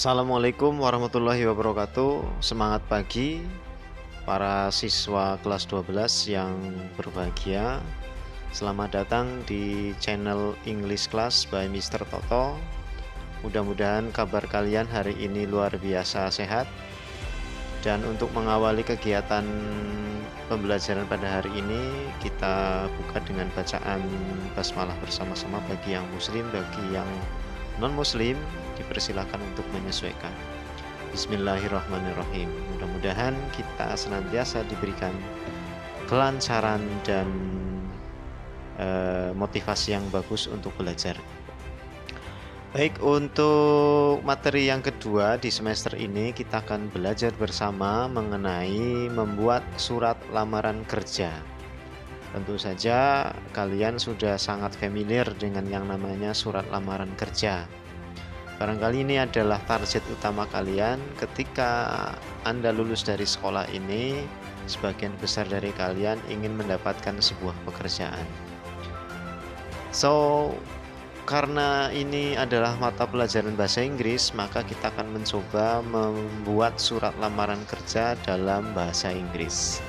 Assalamualaikum warahmatullahi wabarakatuh. Semangat pagi para siswa kelas 12 yang berbahagia. Selamat datang di channel English Class by Mr. Toto. Mudah-mudahan kabar kalian hari ini luar biasa sehat. Dan untuk mengawali kegiatan pembelajaran pada hari ini, kita buka dengan bacaan basmalah bersama-sama bagi yang muslim, bagi yang non-muslim dipersilakan untuk menyesuaikan. Bismillahirrahmanirrahim. Mudah-mudahan kita senantiasa diberikan kelancaran dan motivasi yang bagus untuk belajar. Baik, untuk materi yang kedua di semester ini kita akan belajar bersama mengenai membuat surat lamaran kerja. Tentu saja kalian sudah sangat familiar dengan yang namanya surat lamaran kerja. Barangkali ini adalah target utama kalian ketika Anda lulus dari sekolah ini. Sebagian besar dari kalian ingin mendapatkan sebuah pekerjaan. Karena ini adalah mata pelajaran bahasa Inggris, maka kita akan mencoba membuat surat lamaran kerja dalam bahasa Inggris.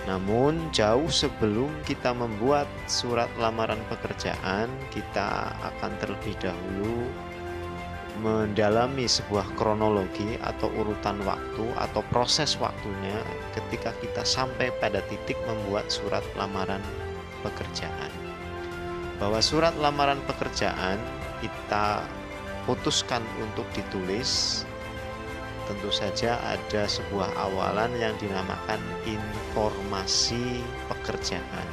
Namun jauh sebelum kita membuat surat lamaran pekerjaan, kita akan terlebih dahulu mendalami sebuah kronologi atau urutan waktu atau proses waktunya ketika kita sampai pada titik membuat surat lamaran pekerjaan. Bahwa surat lamaran pekerjaan kita putuskan untuk ditulis, tentu saja ada sebuah awalan yang dinamakan informasi pekerjaan.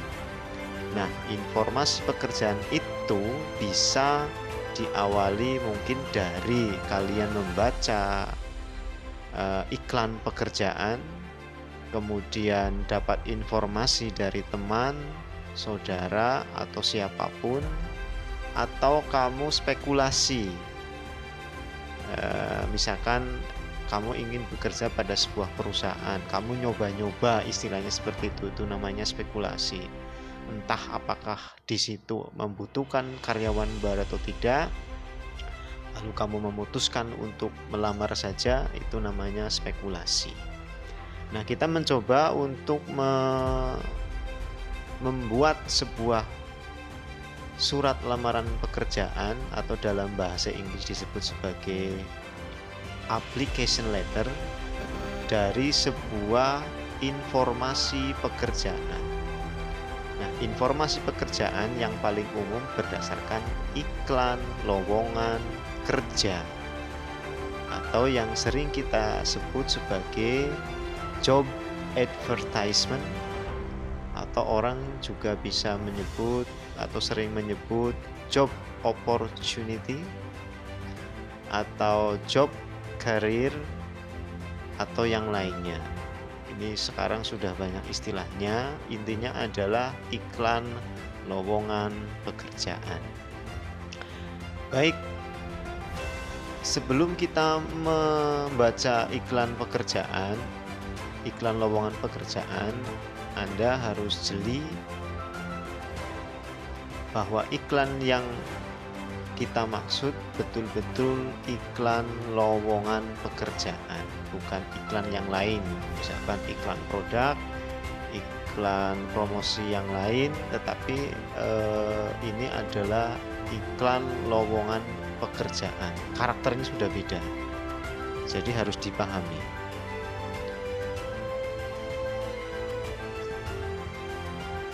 Nah, informasi pekerjaan itu bisa diawali mungkin dari kalian membaca iklan pekerjaan, kemudian dapat informasi dari teman, saudara, atau siapapun, atau kamu spekulasi. Misalkan kamu ingin bekerja pada sebuah perusahaan, kamu nyoba-nyoba, istilahnya seperti itu namanya spekulasi. Entah apakah di situ membutuhkan karyawan baru atau tidak, lalu kamu memutuskan untuk melamar saja, itu namanya spekulasi. Nah, kita mencoba untuk membuat sebuah surat lamaran pekerjaan atau dalam bahasa Inggris disebut sebagai application letter dari sebuah informasi pekerjaan. Nah, informasi pekerjaan yang paling umum berdasarkan iklan lowongan kerja atau yang sering kita sebut sebagai job advertisement, atau orang juga bisa menyebut atau sering menyebut job opportunity atau job career atau yang lainnya. Ini sekarang sudah banyak istilahnya, intinya adalah iklan lowongan pekerjaan. Baik, sebelum kita membaca iklan pekerjaan, iklan lowongan pekerjaan, Anda harus jeli bahwa iklan yang kita maksud betul-betul iklan lowongan pekerjaan, bukan iklan yang lain. Misalkan iklan produk, iklan promosi yang lain, tetapi ini adalah iklan lowongan pekerjaan. Karakternya sudah beda, jadi harus dipahami.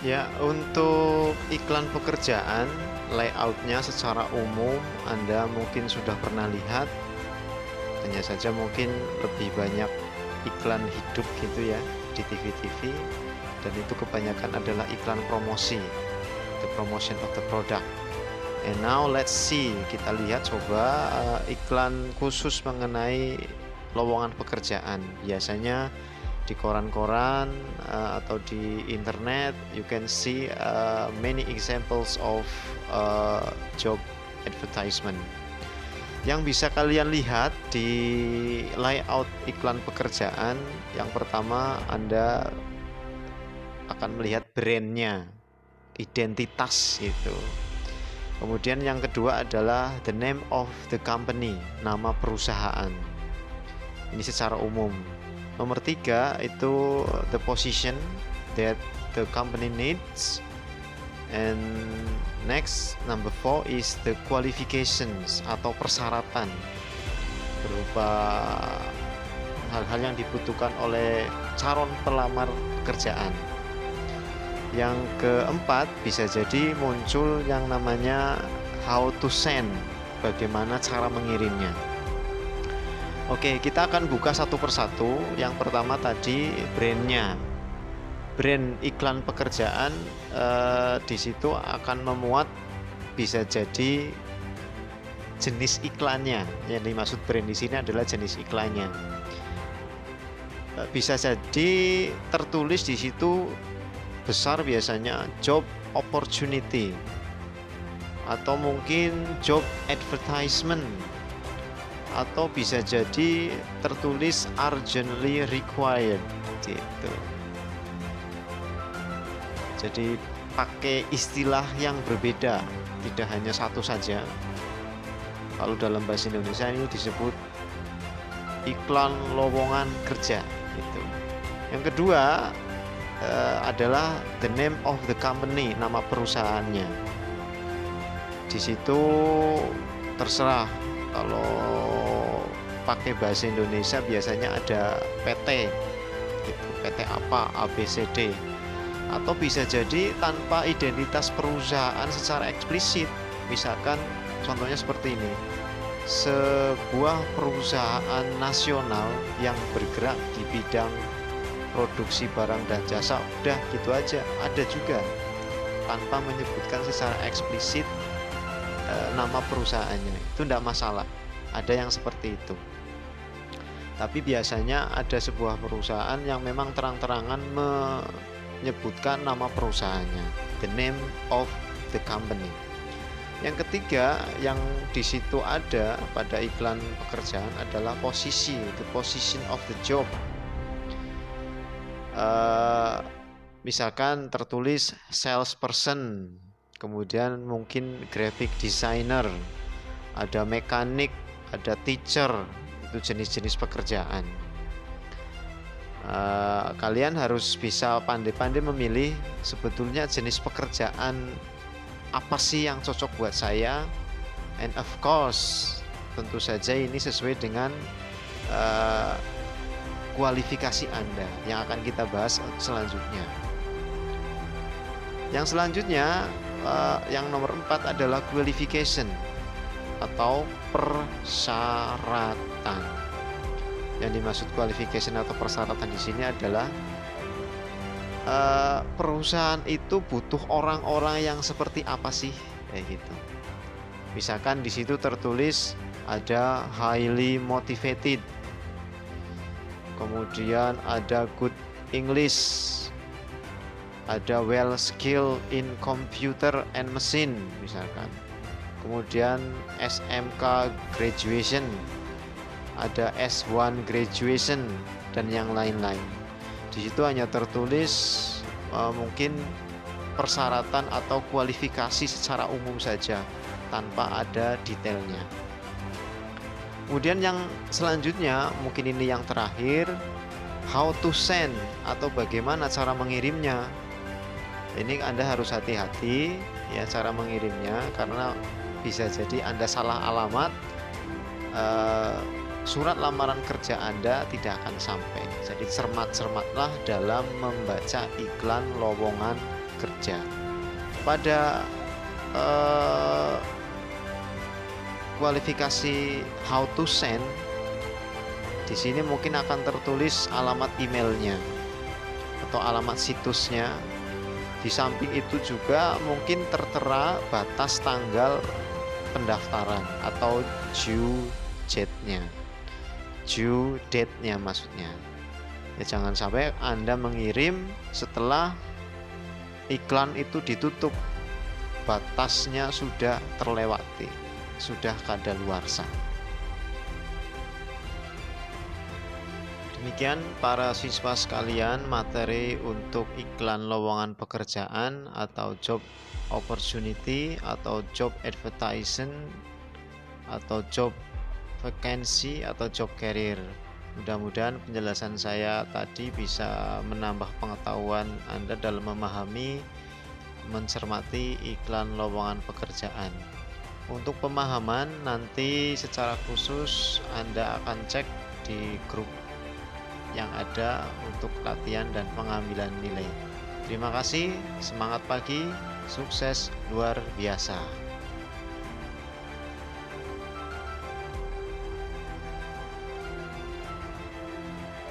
Ya, untuk iklan pekerjaan, layoutnya secara umum Anda mungkin sudah pernah lihat. Hanya saja mungkin lebih banyak iklan hidup gitu ya di TV-TV, dan itu kebanyakan adalah iklan promosi, the promotion of the product. And now let's see, kita lihat coba iklan khusus mengenai lowongan pekerjaan. Biasanya di koran-koran atau di internet, you can see many examples of job advertisement. Yang bisa kalian lihat di layout iklan pekerjaan, yang pertama Anda akan melihat brandnya, identitas itu. Kemudian yang kedua adalah the name of the company, nama perusahaan. Ini secara umum. Nomor 3 itu the position that the company needs. And next, number 4 is the qualifications atau persyaratan berupa hal-hal yang dibutuhkan oleh calon pelamar pekerjaan. Yang keempat, bisa jadi muncul yang namanya how to send, bagaimana cara mengirimnya. Oke, kita akan buka satu persatu. Yang pertama tadi brandnya, brand iklan pekerjaan. Di situ akan memuat bisa jadi jenis iklannya. Yang dimaksud brand di sini adalah jenis iklannya. Bisa jadi tertulis di situ besar biasanya job opportunity, atau mungkin job advertisement, atau bisa jadi tertulis urgently required gitu. Jadi pakai istilah yang berbeda, tidak hanya satu saja. Kalau dalam bahasa Indonesia ini disebut iklan lowongan kerja gitu. Yang kedua adalah the name of the company, nama perusahaannya. Di situ terserah, kalau pakai bahasa Indonesia biasanya ada PT gitu, PT apa, ABCD. Atau bisa jadi tanpa identitas perusahaan secara eksplisit. Misalkan contohnya seperti ini, sebuah perusahaan nasional yang bergerak di bidang produksi barang dan jasa, udah gitu aja. Ada juga tanpa menyebutkan secara eksplisit nama perusahaannya, itu tidak masalah. Ada yang seperti itu. Tapi biasanya ada sebuah perusahaan yang memang terang-terangan menyebutkan nama perusahaannya, the name of the company. Yang ketiga yang di situ ada pada iklan pekerjaan adalah posisi, the position of the job. Misalkan tertulis salesperson, kemudian mungkin graphic designer, ada mekanik, ada teacher, itu jenis-jenis pekerjaan. Kalian harus bisa pandai-pandai memilih sebetulnya jenis pekerjaan apa sih yang cocok buat saya, and of course tentu saja ini sesuai dengan kualifikasi Anda yang akan kita bahas selanjutnya. Yang selanjutnya yang nomor 4 adalah qualification atau persyaratan. Yang dimaksud qualification atau persyaratan di sini adalah perusahaan itu butuh orang-orang yang seperti apa sih, kayak gitu. Misalkan di situ tertulis ada highly motivated, kemudian ada good English, ada well skilled in computer and machine misalkan, kemudian SMK graduation, ada S1 graduation, dan yang lain-lain. Di situ hanya tertulis mungkin persyaratan atau kualifikasi secara umum saja tanpa ada detailnya. Kemudian yang selanjutnya, mungkin ini yang terakhir, how to send atau bagaimana cara mengirimnya. Ini Anda harus hati-hati ya cara mengirimnya, karena bisa jadi Anda salah alamat, surat lamaran kerja Anda tidak akan sampai. Jadi cermat-cermatlah dalam membaca iklan lowongan kerja. Pada kualifikasi how to send, di sini mungkin akan tertulis alamat emailnya atau alamat situsnya. Di samping itu juga mungkin tertera batas tanggal pendaftaran atau due date-nya maksudnya. Ya jangan sampai Anda mengirim setelah iklan itu ditutup, batasnya sudah terlewati, sudah kadaluarsa. Demikian para siswa sekalian, materi untuk iklan lowongan pekerjaan atau job opportunity atau job advertisement atau job vacancy atau job career. Mudah-mudahan penjelasan saya tadi bisa menambah pengetahuan Anda dalam memahami, mencermati iklan lowongan pekerjaan. Untuk pemahaman, nanti secara khusus Anda akan cek di grup yang ada untuk latihan dan pengambilan nilai. Terima kasih, semangat pagi, sukses luar biasa.